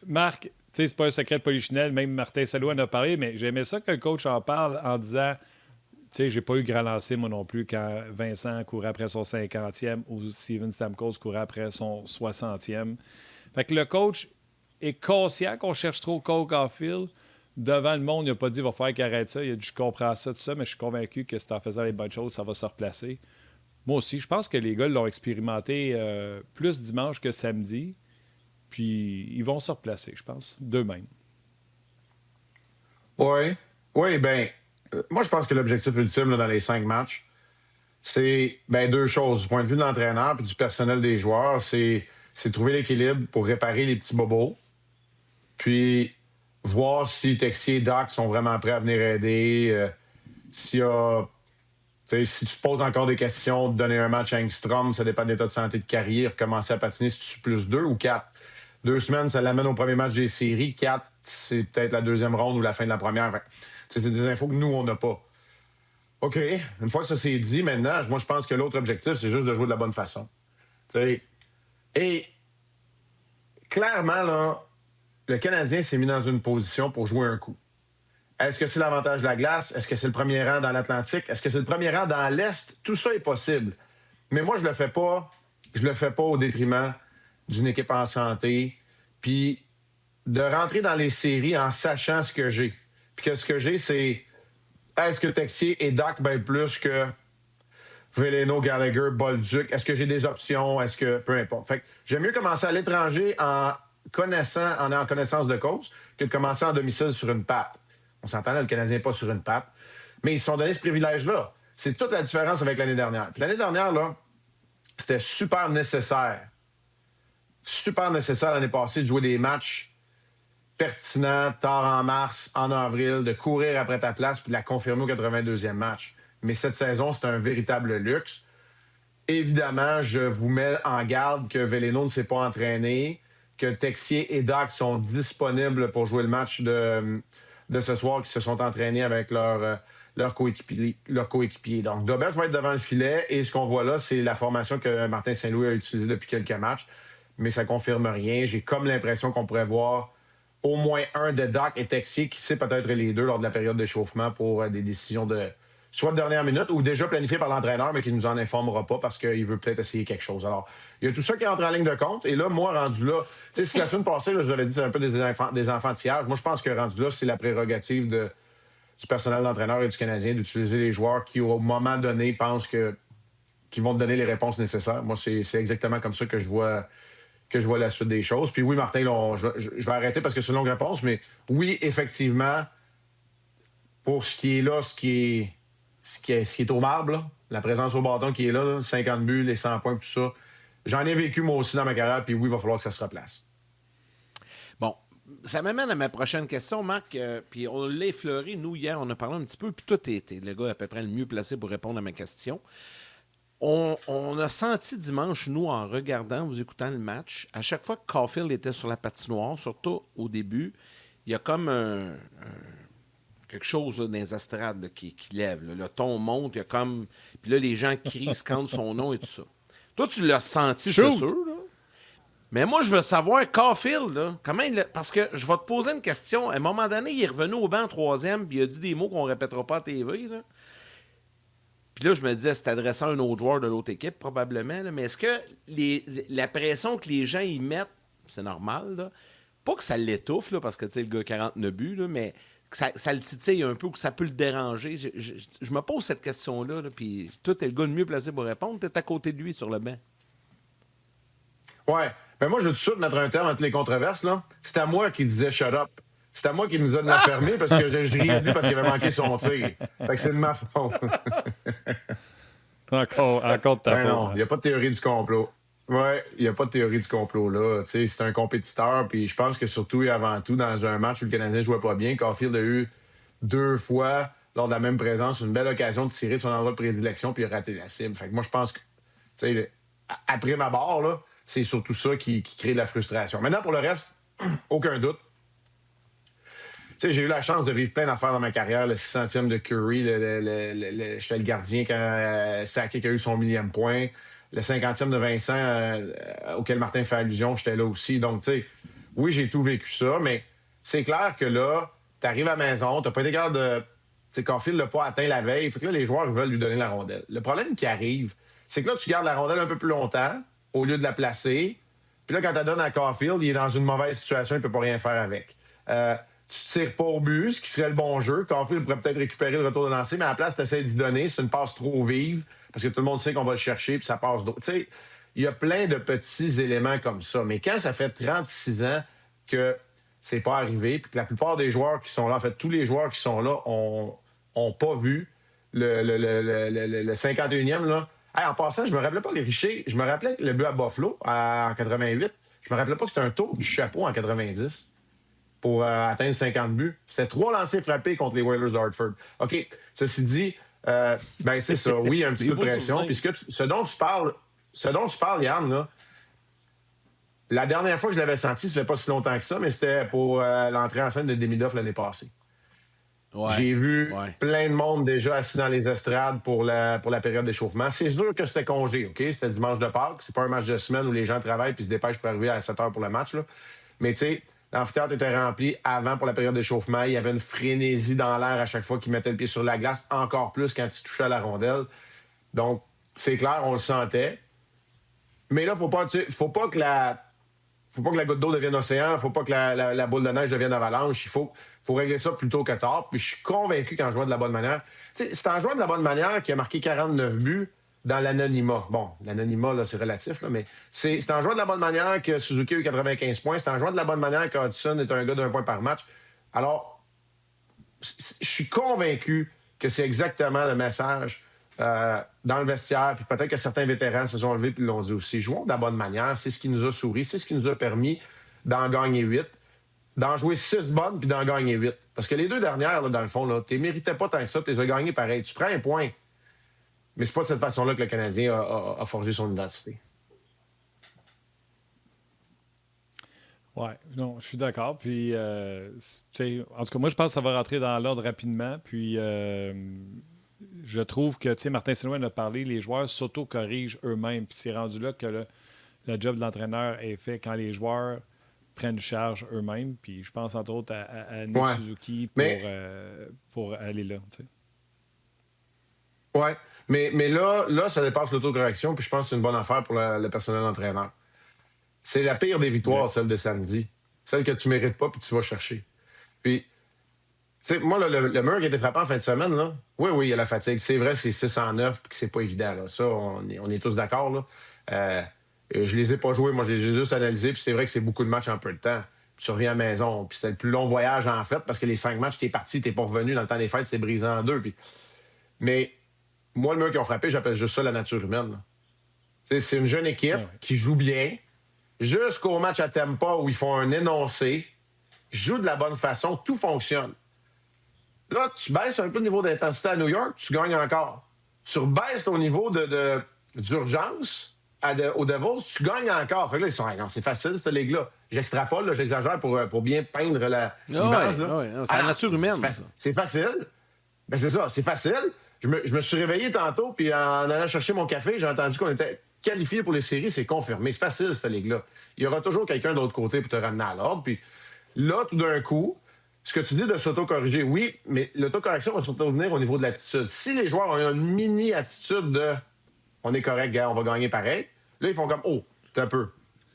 Marc, tu sais, c'est pas un secret de polichinelle, même Martin Salouin en a parlé, mais j'aimais ça que le coach en parle en disant, tu sais, j'ai pas eu grand lancer, moi non plus, quand Vincent courait après son 50e ou Steven Stamkos courait après son 60e. Fait que le coach est conscient qu'on cherche trop Cole Caulfield. Devant le monde, il n'a pas dit, il va falloir qu'il arrête ça. Il a dit, je comprends ça, tout ça, mais je suis convaincu que c'est en faisant les bonnes choses, ça va se replacer. Moi aussi, je pense que les gars l'ont expérimenté plus dimanche que samedi. Puis ils vont se replacer, je pense, d'eux-mêmes. Oui. Oui, bien, moi, je pense que l'objectif ultime là, dans les 5 matchs, c'est deux choses. Du point de vue de l'entraîneur puis du personnel des joueurs, c'est trouver l'équilibre pour réparer les petits bobos. Puis voir si Texier et Doc sont vraiment prêts à venir aider. S'il y a. Si tu te poses encore des questions, de donner un match à Engstrom, ça dépend de l'état de santé de carrière, commencer à patiner si tu plus 2 ou 4. 2 semaines, ça l'amène au premier match des séries. 4, c'est peut-être la deuxième ronde ou la fin de la première. Enfin, c'est des infos que nous, on n'a pas. OK, une fois que ça c'est dit, maintenant, moi, je pense que l'autre objectif, c'est juste de jouer de la bonne façon. T'sais. Et clairement, là, le Canadien s'est mis dans une position pour jouer un coup. Est-ce que c'est l'avantage de la glace? Est-ce que c'est le premier rang dans l'Atlantique? Est-ce que c'est le premier rang dans l'Est? Tout ça est possible. Mais moi, je le fais pas. Je le fais pas au détriment d'une équipe en santé. Puis de rentrer dans les séries en sachant ce que j'ai. Puis que ce que j'ai, c'est est-ce que Texier et Doc bien plus que Veleno, Gallagher, Bolduc? Est-ce que j'ai des options? Est-ce que... Peu importe. Fait que j'aime mieux commencer à l'étranger en connaissance de cause que de commencer en domicile sur une patte. On s'entend, là, le Canadien n'est pas sur une patte. Mais ils se sont donné ce privilège-là. C'est toute la différence avec l'année dernière. Puis l'année dernière, là, c'était super nécessaire. Super nécessaire l'année passée de jouer des matchs pertinents, tard en mars, en avril, de courir après ta place puis de la confirmer au 82e match. Mais cette saison, c'est un véritable luxe. Évidemment, je vous mets en garde que Veleno ne s'est pas entraîné, que Texier et Doc sont disponibles pour jouer le match de ce soir, qui se sont entraînés avec leur coéquipier. Donc, Dobert va être devant le filet et ce qu'on voit là, c'est la formation que Martin Saint-Louis a utilisée depuis quelques matchs, mais ça ne confirme rien. J'ai comme l'impression qu'on pourrait voir au moins un de Doc et Texier, qui sait peut-être les deux lors de la période d'échauffement pour des décisions de soit de dernière minute ou déjà planifiées par l'entraîneur, mais qui ne nous en informera pas parce qu'il veut peut-être essayer quelque chose. Alors, il y a tout ça qui entre en ligne de compte. Et là, moi, rendu là, tu sais, si la semaine passée, là, je l'avais dit un peu des enfantillages, moi, je pense que rendu là, c'est la prérogative du personnel d'entraîneur et du Canadien d'utiliser les joueurs qui, au moment donné, pensent qu'ils vont te donner les réponses nécessaires. Moi, c'est exactement comme ça que je vois la suite des choses. Puis oui, Martin, là, je vais arrêter parce que c'est une longue réponse, mais oui, effectivement, pour ce qui est là, ce qui est au marbre, là, la présence au bâton qui est là, 50 buts, les 100 points, tout ça, j'en ai vécu moi aussi dans ma carrière, puis oui, il va falloir que ça se replace. Bon, ça m'amène à ma prochaine question, Marc. Puis on l'a effleuré, nous, hier, on a parlé un petit peu, puis toi, t'es le gars à peu près le mieux placé pour répondre à ma question. On a senti dimanche, nous, en regardant, vous écoutant le match, à chaque fois que Caulfield était sur la patinoire, surtout au début, il y a comme quelque chose là, dans les estrades là, qui lève. Là. Le ton monte, il y a comme... Puis là, les gens crient, scandent son nom et tout ça. Toi, tu l'as senti, c'est sûr, là. Mais moi, je veux savoir, Caulfield, là, comment il... Parce que je vais te poser une question. À un moment donné, il est revenu au banc en troisième, puis il a dit des mots qu'on ne répétera pas à TV, là. Puis là, je me disais, c'est adressant à un autre joueur de l'autre équipe, probablement. Là. Mais est-ce que la pression que les gens y mettent, c'est normal, là? Pas que ça l'étouffe, là, parce que, tu sais, le gars a 49 buts, là, mais que ça le titille un peu ou que ça peut le déranger. Je me pose cette question-là, là, puis toi, t'es le gars le mieux placé pour répondre. T'es à côté de lui sur le banc. Ouais. Mais moi, je veux tout de suite mettre un terme entre les controverses, là. C'est à moi qui disais « shut up ». C'est à moi qui nous a de la fermer parce que je riais de lui parce qu'il avait manqué son tir. Fait que c'est de ma faute. Encore de ta faute. Non, il n'y a pas de théorie du complot. Ouais, il n'y a pas de théorie du complot, là. Tu sais, c'est un compétiteur, puis je pense que surtout et avant tout, dans un match où le Canadien ne jouait pas bien, Caulfield a eu 2 fois, lors de la même présence, une belle occasion de tirer son endroit de prédilection, puis il a raté la cible. Fait que moi, je pense que, tu sais, après ma barre, là, c'est surtout ça qui crée de la frustration. Maintenant, pour le reste, aucun doute. Tu sais, j'ai eu la chance de vivre plein d'affaires dans ma carrière. Le 600e de Curry, j'étais le gardien quand Sakic a eu son 1000e point. Le 50e de Vincent, auquel Martin fait allusion, j'étais là aussi. Donc, tu sais, Oui, j'ai tout vécu ça, mais c'est clair que là, tu arrives à la maison, tu n'as pas été capable de. Tu sais, Caulfield l'a pas atteint la veille. Fait que là, les joueurs veulent lui donner la rondelle. Le problème qui arrive, c'est que là, tu gardes la rondelle un peu plus longtemps au lieu de la placer. Puis là, quand tu la donnes à Caulfield, il est dans une mauvaise situation, il ne peut pas rien faire avec. Tu tires pas au but, ce qui serait le bon jeu. Caulfield pourrait peut-être récupérer le retour de lancer, mais à la place, tu essaies de lui donner. C'est une passe trop vive parce que tout le monde sait qu'on va le chercher, puis ça passe d'eau. Tu sais, il y a plein de petits éléments comme ça. Mais quand ça fait 36 ans que c'est pas arrivé, puis que la plupart des joueurs qui sont là, en fait, tous les joueurs qui sont là ont pas vu le 51e, là. Hey, en passant, je me rappelais pas les Richer. Je me rappelais le but à Buffalo en 88. Je me rappelais pas que c'était un tour du chapeau en 90 pour atteindre 50 buts. C'était 3 lancers frappés contre les Oilers d'Hartford. OK, ceci dit, ben c'est ça. Oui, il y a un petit peu de pression. Puis ce dont tu parles, Yann, là, la dernière fois que je l'avais senti, ça fait pas si longtemps que ça, mais c'était pour l'entrée en scène de Demidov l'année passée. Ouais, j'ai vu plein de monde déjà assis dans les estrades pour la période d'échauffement. C'est sûr que c'était congé, OK? C'était dimanche de Pâques. C'est pas un match de semaine où les gens travaillent puis se dépêchent pour arriver à 7 heures pour le match, là. Mais tu sais, l'amphithéâtre était rempli avant pour la période d'échauffement. Il y avait une frénésie dans l'air à chaque fois qu'il mettait le pied sur la glace, encore plus quand il touchait à la rondelle. Donc, c'est clair, on le sentait. Mais là, faut pas que la goutte d'eau devienne océan, faut pas que la boule de neige devienne avalanche. Il faut régler ça plus tôt que tard. Puis je suis convaincu qu'en jouant de la bonne manière. T'sais, c'est en jouant de la bonne manière qu'il a marqué 49 buts dans l'anonymat. Bon, l'anonymat, là, c'est relatif, là, mais c'est en jouant de la bonne manière que Suzuki a eu 95 points. C'est en jouant de la bonne manière qu'Hudson est un gars d'1 point par match. Alors, je suis convaincu que c'est exactement le message dans le vestiaire, puis peut-être que certains vétérans se sont levés et l'ont dit aussi. Jouons de la bonne manière, c'est ce qui nous a souri, c'est ce qui nous a permis d'en gagner 8, d'en jouer 6 bonnes puis d'en gagner 8. Parce que les 2 dernières, là, dans le fond, tu ne méritais pas tant que ça, tu les as gagnées pareil. Tu prends un point, mais c'est pas de cette façon-là que le Canadien a forgé son identité. Oui, non, je suis d'accord. Puis, en tout cas, moi, je pense que ça va rentrer dans l'ordre rapidement. Puis, je trouve que, Martin Saint-Louis en a parlé, les joueurs s'auto-corrigent eux-mêmes. Puis c'est rendu là que le job de l'entraîneur est fait quand les joueurs prennent charge eux-mêmes. Puis je pense entre autres à Nick Suzuki pour aller là. Oui, mais là, ça dépasse l'autocorrection. Puis je pense que c'est une bonne affaire pour le personnel entraîneur. C'est la pire des victoires, celle de samedi. Celle que tu ne mérites pas puis que tu vas chercher. Puis, tu sais, moi, le mur qui a été frappé en fin de semaine, là, oui, il y a la fatigue. C'est vrai, c'est 609 puis que c'est pas évident. Là. Ça, on est tous d'accord. Là. Je les ai pas joués. Moi, je les ai juste analysés. Puis c'est vrai que c'est beaucoup de matchs en peu de temps. Puis tu reviens à la maison. Puis c'est le plus long voyage, en fait, parce que les 5 matchs, t'es parti, t'es pas revenu. Dans le temps des fêtes, c'est brisé en 2. Puis... Mais moi, le mur qui ont frappé, j'appelle juste ça la nature humaine. C'est une jeune équipe qui joue bien. Jusqu'au match à Tampa où ils font un énoncé, jouent de la bonne façon, tout fonctionne. Là, tu baisses un peu le niveau d'intensité à New York, tu gagnes encore. Tu rebaisses ton niveau d'urgence aux Devils, tu gagnes encore. Fait que là, ils sont, non, c'est facile, cette ligue-là. J'extrapole, là, j'exagère pour bien peindre l'image. C'est la nature humaine. C'est facile. Ben, c'est ça, c'est facile. Je me suis réveillé tantôt, puis en allant chercher mon café, j'ai entendu qu'on était qualifié pour les séries, c'est confirmé. C'est facile, cette ligue-là. Il y aura toujours quelqu'un de l'autre côté pour te ramener à l'ordre. Puis là, tout d'un coup, ce que tu dis de s'auto-corriger, oui, mais l'autocorrection va surtout venir au niveau de l'attitude. Si les joueurs ont une mini-attitude de « on est correct, gars, on va gagner pareil », là, ils font comme « oh, t'es un peu ».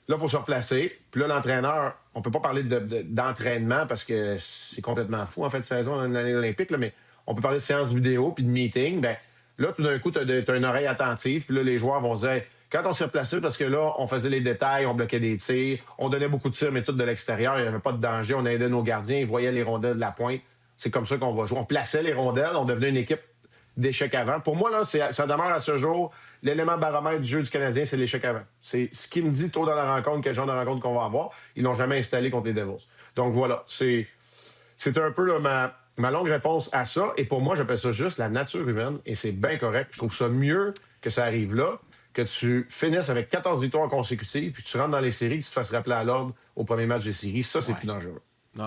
Là, il faut se replacer. Puis là, l'entraîneur, on peut pas parler d'entraînement parce que c'est complètement fou en fait de saison dans l'année olympique, là, mais on peut parler de séances vidéo puis de meeting. Bien, là, tout d'un coup, tu as une oreille attentive. Puis là, les joueurs vont se dire, quand on s'est replacé, parce que là, on faisait les détails, on bloquait des tirs, on donnait beaucoup de tirs, mais tout de l'extérieur, il n'y avait pas de danger. On aidait nos gardiens, ils voyaient les rondelles de la pointe. C'est comme ça qu'on va jouer. On plaçait les rondelles, on devenait une équipe d'échecs avant. Pour moi, là, ça demeure à ce jour, l'élément baromètre du jeu du Canadien, c'est l'échec avant. C'est ce qui me dit tôt dans la rencontre, quel genre de rencontre qu'on va avoir. Ils l'ont jamais installé contre les Devils. Donc voilà, c'est un peu là, ma longue réponse à ça. Et pour moi, j'appelle ça juste la nature humaine. Et c'est bien correct. Je trouve ça mieux que ça arrive là, que tu finisses avec 14 victoires consécutives, puis tu rentres dans les séries, que tu te fasses rappeler à l'ordre au premier match des séries. Ça, c'est plus dangereux. Ouais.